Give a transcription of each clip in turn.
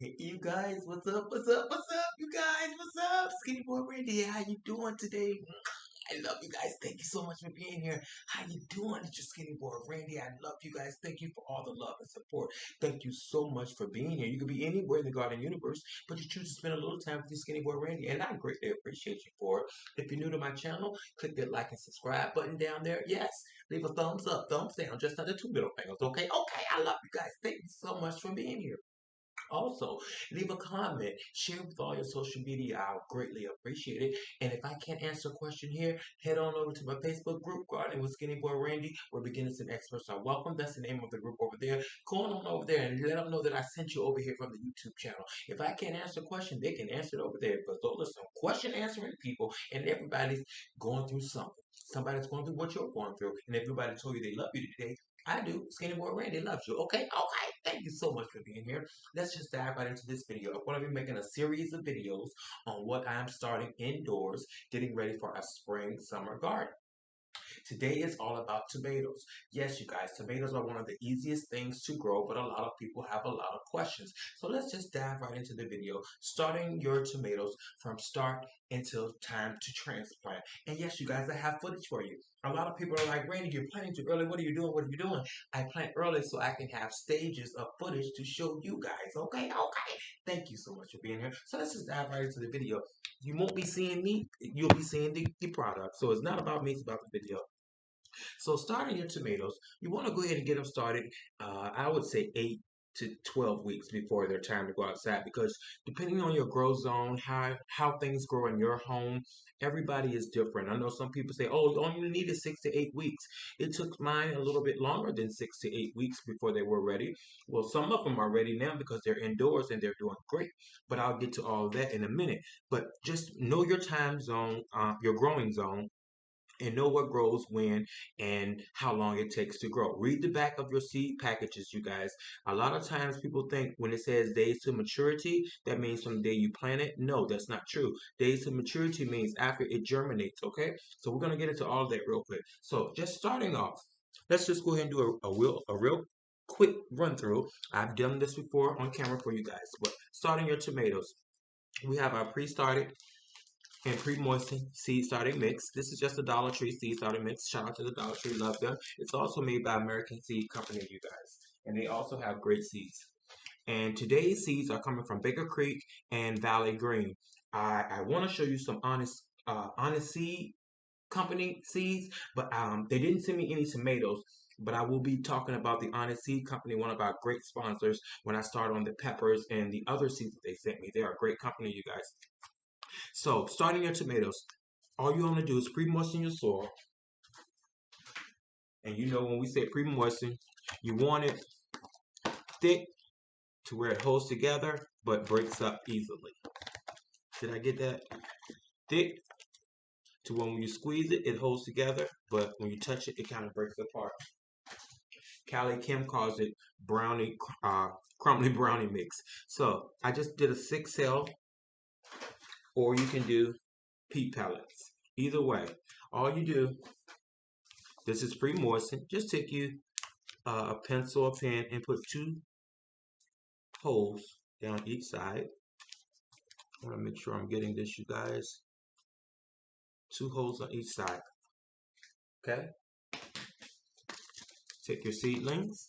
Hey, you guys, what's up? What's up? What's up? You guys, what's up? Skinny Boy Randy, how you doing today? I love you guys. Thank you so much for being here. How you doing? It's your Skinny Boy Randy. I love you guys. Thank you for all the love and support. Thank you so much for being here. You could be anywhere in the garden universe, but you choose to spend a little time with your Skinny Boy Randy, and I greatly appreciate you for it. If you're new to my channel, click that like and subscribe button down there. Yes, leave a thumbs up, thumbs down, just under two middle fingers. Okay, okay. I love you guys. Thank you so much for being here. Also, leave a comment, share with all your social media. I'll greatly appreciate it. And if I can't answer a question here, head on over to my Facebook group, Gardening with Skinny Boy Randy, where beginners and experts are welcome. That's the name of the group over there. Go on over there and let them know that I sent you over here from the YouTube channel. If I can't answer a question, they can answer it over there. Because those are some question answering people, and everybody's going through something. Somebody's going through what you're going through, and everybody told you they love you today. I do. Skinny Boy Randy loves you. Okay? Okay. Thank you so much for being here. Let's just dive right into this video. I'm going to be making a series of videos on what I'm starting indoors, getting ready for a spring summer garden. Today is all about tomatoes. Yes, you guys, tomatoes are one of the easiest things to grow, but a lot of people have a lot of questions. So let's just dive right into the video, starting your tomatoes from start until time to transplant. And yes, you guys, I have footage for you. A lot of people are like, Randy, you're planting too early. What are you doing? What are you doing? I plant early so I can have stages of footage to show you guys. Okay, okay. Thank you so much for being here. So let's just dive right into the video. You won't be seeing me. You'll be seeing the product. So it's not about me. It's about the video. So starting your tomatoes, you want to go ahead and get them started. I would say 8 to 12 weeks before their time to go outside, because depending on your grow zone, how things grow in your home, everybody is different. I know some people say, "Oh, you only needed 6 to 8 weeks." It took mine a little bit longer than 6 to 8 weeks before they were ready. Well, some of them are ready now because they're indoors and they're doing great. But I'll get to all of that in a minute. But just know your time zone, your growing zone, and know what grows when and how long it takes to grow. Read the back of your seed packages, you guys. A lot of times people think when it says days to maturity, that means from the day you plant it. No, that's not true. Days to maturity means after it germinates, okay? So we're going to get into all of that real quick. So just starting off, let's just go ahead and do a real quick run through. I've done this before on camera for you guys, but starting your tomatoes. We have our pre-started and pre-moistened seed starting mix. This is just a Dollar Tree seed starting mix. Shout out to the Dollar Tree, love them. It's also made by American Seed Company, you guys. And they also have great seeds. And today's seeds are coming from Baker Creek and Valley Green. I want to show you some honest seed company seeds, but they didn't send me any tomatoes. But I will be talking about the Honest Seed Company, one of our great sponsors, when I start on the peppers and the other seeds that they sent me. They are a great company, you guys. So, starting your tomatoes, all you want to do is pre-moisten your soil. And you know when we say pre-moisten, you want it thick to where it holds together but breaks up easily. Did I get that? Thick to when you squeeze it, it holds together, but when you touch it, it kind of breaks apart. Callie Kim calls it brownie, crumbly brownie mix. So I just did a 6 cell, or you can do peat pellets. Either way, all you do, this is pre-moistened. Just take you a pencil or pen and put 2 holes down each side. I want to make sure I'm getting this, you guys. 2 holes on each side. Okay? Take your seedlings.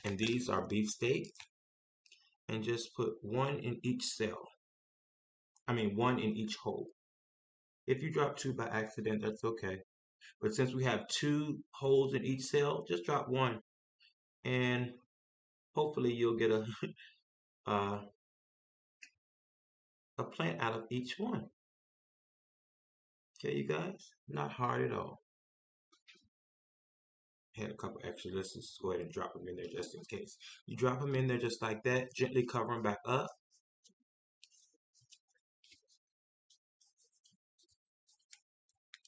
And these are beefsteak. And just put 1 in each cell. I mean 1 in each hole. If you drop 2 by accident, that's okay. But since we have 2 holes in each cell, just drop 1. And hopefully you'll get a plant out of each one. Okay, you guys? Not hard at all. I had a couple extra. Let's just go ahead and drop them in there just in case. You drop them in there just like that. Gently cover them back up.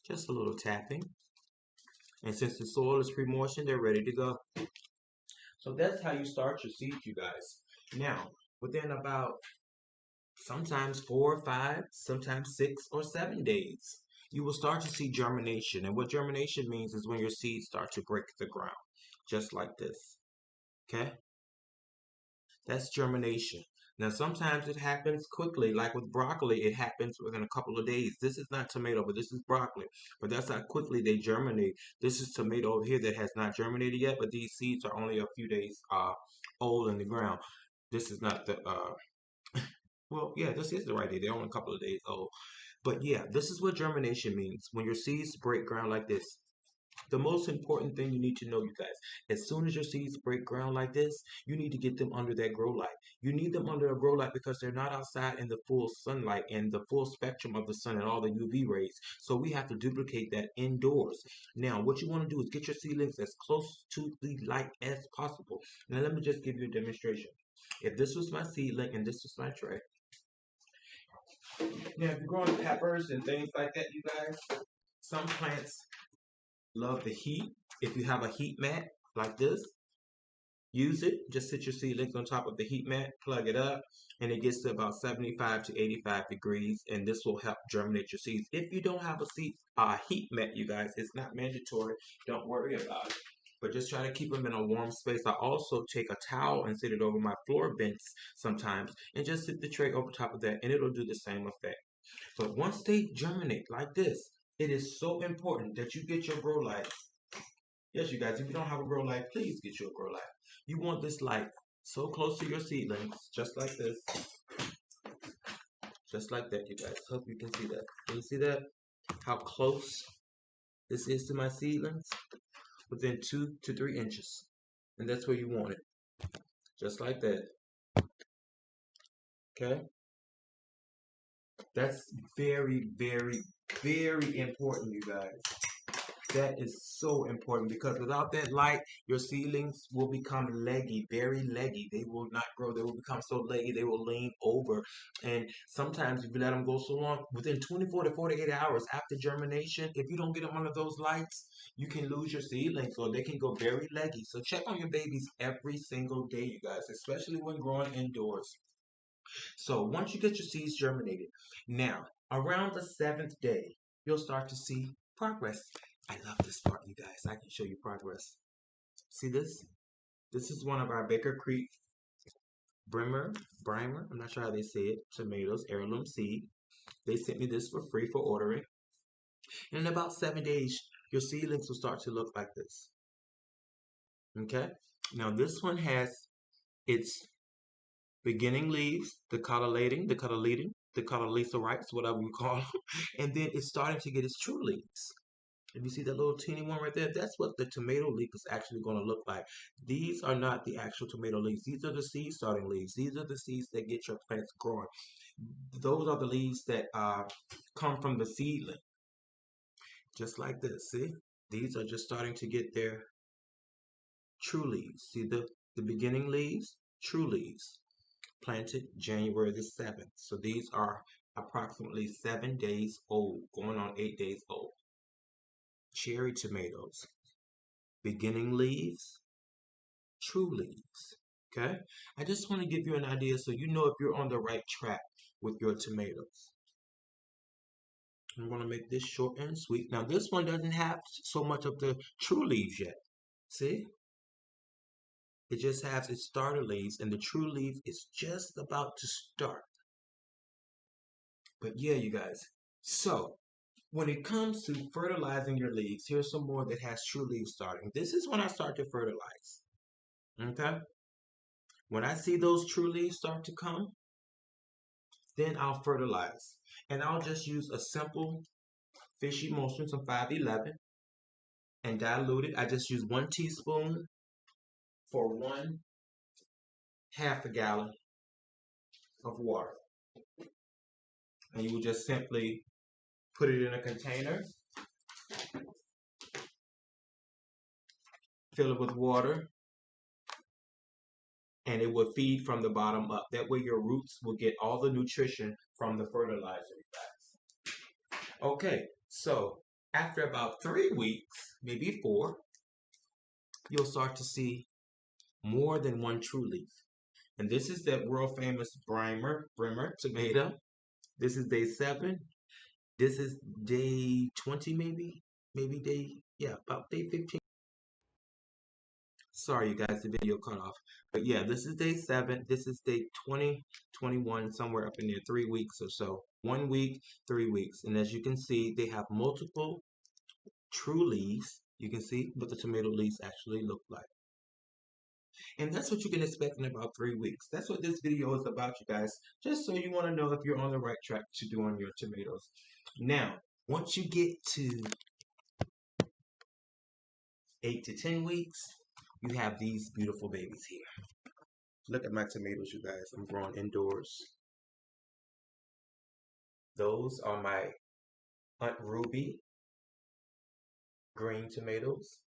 Just a little tapping. And since the soil is pre-moistened, they're ready to go. So that's how you start your seeds, you guys. Now, within about sometimes 4 or 5, sometimes 6 or 7 days, you will start to see germination. And what germination means is when your seeds start to break the ground, just like this. Okay, that's germination. Now, sometimes it happens quickly, like with broccoli, it happens within a couple of days. This is not tomato, but this is broccoli. But that's how quickly they germinate. This is tomato over here that has not germinated yet, but these seeds are only a few days old in the ground. This is not the, well, yeah, this is the right day. They're only a couple of days old. But yeah, this is what germination means. When your seeds break ground like this, the most important thing you need to know, you guys, as soon as your seeds break ground like this, you need to get them under that grow light. You need them under a grow light because they're not outside in the full sunlight and the full spectrum of the sun and all the UV rays. So we have to duplicate that indoors. Now, what you want to do is get your seedlings as close to the light as possible. Now, let me just give you a demonstration. If this was my seedling and this was my tray. Now, if you're growing peppers and things like that, you guys, some plants love the heat. If you have a heat mat like this, use it. Just sit your seedlings on top of the heat mat, plug it up, and it gets to about 75 to 85 degrees, and this will help germinate your seeds. If you don't have a heat mat, you guys, it's not mandatory. Don't worry about it. But just try to keep them in a warm space. I also take a towel and sit it over my floor vents sometimes, and just sit the tray over top of that, and it'll do the same effect. But once they germinate like this, it is so important that you get your grow light. Yes, you guys, if you don't have a grow light, please get you a grow light. You want this light so close to your seedlings, just like this. Just like that, you guys. Hope you can see that. Can you see that? How close this is to my seedlings? Within 2 to 3 inches. And that's where you want it. Just like that. Okay? That's very, very, very important, you guys. That is so important because without that light, your seedlings will become leggy, very leggy. They will not grow. They will become so leggy, they will lean over. And sometimes if you let them go so long, within 24 to 48 hours after germination, if you don't get them under those lights, you can lose your seedlings or they can go very leggy. So check on your babies every single day, you guys, especially when growing indoors. So once you get your seeds germinated, now around the 7th day, you'll start to see progress. I love this part, you guys. I can show you progress. See this? This is one of our Baker Creek Brimer, I'm not sure how they say it, tomatoes, heirloom seed. They sent me this for free for ordering. And in about 7 days, your seedlings will start to look like this. Okay? Now this one has its beginning leaves, the cotyledon, the cotyledonites, whatever you call them, and then it's starting to get its true leaves. If you see that little teeny one right there, that's what the tomato leaf is actually going to look like. These are not the actual tomato leaves. These are the seed starting leaves. These are the seeds that get your plants growing. Those are the leaves that come from the seedling. Just like this, see? These are just starting to get their true leaves. See the beginning leaves? True leaves. Planted January the 7th. So these are approximately 7 days old, going on 8 days old. Cherry tomatoes, beginning leaves, true leaves. Okay, I just want to give you an idea so you know if you're on the right track with your tomatoes. I'm going to make this short and sweet. Now this one doesn't have so much of the true leaves yet. See? It just has its starter leaves and the true leaf is just about to start. But yeah, you guys. So when it comes to fertilizing your leaves, here's some more that has true leaves starting. This is when I start to fertilize. Okay? When I see those true leaves start to come, then I'll fertilize. And I'll just use a simple fish emulsion, some 511, and dilute it. I just use 1 teaspoon for 1/2 gallon of water. And you will just simply put it in a container, fill it with water, and it will feed from the bottom up. That way your roots will get all the nutrition from the fertilizer, guys. Okay, so after about 3 weeks, maybe 4, you'll start to see more than 1 true leaf. And this is that world famous Brimer tomato. This is day 7. This is day 20 maybe day, yeah, about day 15. Sorry, you guys, the video cut off. But yeah, this is day 7. This is day 20, 21, somewhere up in there, 3 weeks or so. 1 week, 3 weeks. And as you can see, they have multiple true leaves. You can see what the tomato leaves actually look like. And that's what you can expect in about 3 weeks. That's what this video is about, you guys. Just so you want to know if you're on the right track to doing your tomatoes. Now, once you get to 8 to 10 weeks, you have these beautiful babies here. Look at my tomatoes, you guys. I'm growing indoors. Those are my Aunt Ruby green tomatoes.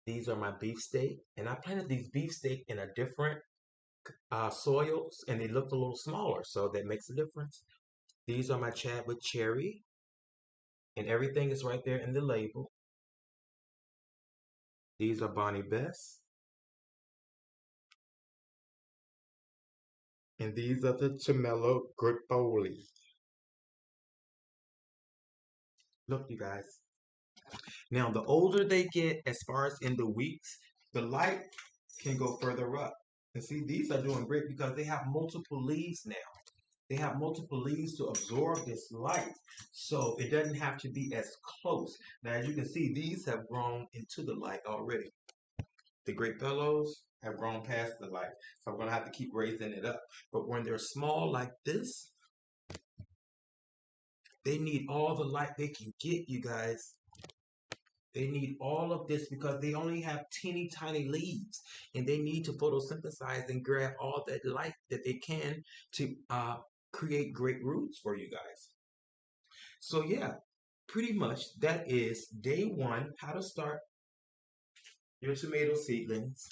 These are my beefsteak. And I planted these beefsteak in a different soils, and they looked a little smaller, so that makes a difference. These are my Chadwick cherry, and everything is right there in the label. These are Bonnie Bess. And these are the Gemello Gripoli. Look, you guys. Now, the older they get, as far as in the weeks, the light can go further up. And see, these are doing great because they have multiple leaves now. They have multiple leaves to absorb this light, so it doesn't have to be as close. Now, as you can see, these have grown into the light already. The grape pillows have grown past the light, so I'm going to have to keep raising it up. But when they're small like this, they need all the light they can get, you guys. They need all of this because they only have teeny tiny leaves, and they need to photosynthesize and grab all that light that they can to create great roots for you guys. So yeah, pretty much that is day 1, how to start your tomato seedlings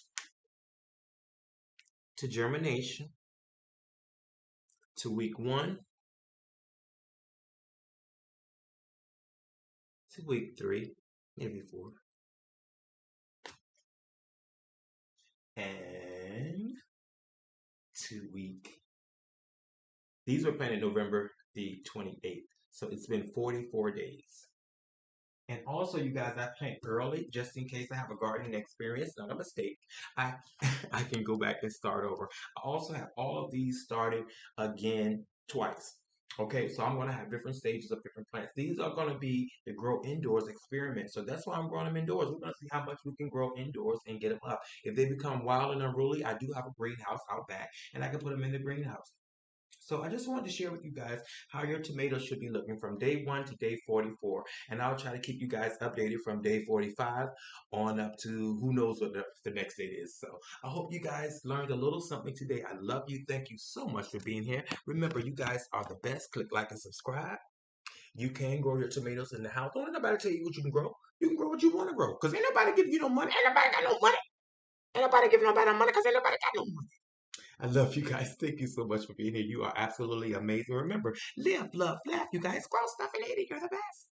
to germination, to week 1, to week 3, maybe 4, and to week. These were planted November the 28th, so it's been 44 days. And also, you guys, I plant early just in case I have a gardening experience, not a mistake. I I can go back and start over. I also have all of these started again twice. Okay, so I'm going to have different stages of different plants. These are going to be the grow indoors experiment. So that's why I'm growing them indoors. We're going to see how much we can grow indoors and get them up. If they become wild and unruly, I do have a greenhouse out back, and I can put them in the greenhouse. So I just wanted to share with you guys how your tomatoes should be looking from day 1 to day 44. And I'll try to keep you guys updated from day 45 on up to who knows what the next date is. So I hope you guys learned a little something today. I love you. Thank you so much for being here. Remember, you guys are the best. Click like and subscribe. You can grow your tomatoes in the house. Don't let nobody tell you what you can grow. You can grow what you want to grow. Because ain't nobody giving you no money. Ain't nobody got no money. Ain't nobody giving nobody no money because ain't nobody got no money. I love you guys. Thank you so much for being here. You are absolutely amazing. Remember, live, love, laugh. You guys grow stuff and eat it. You're the best.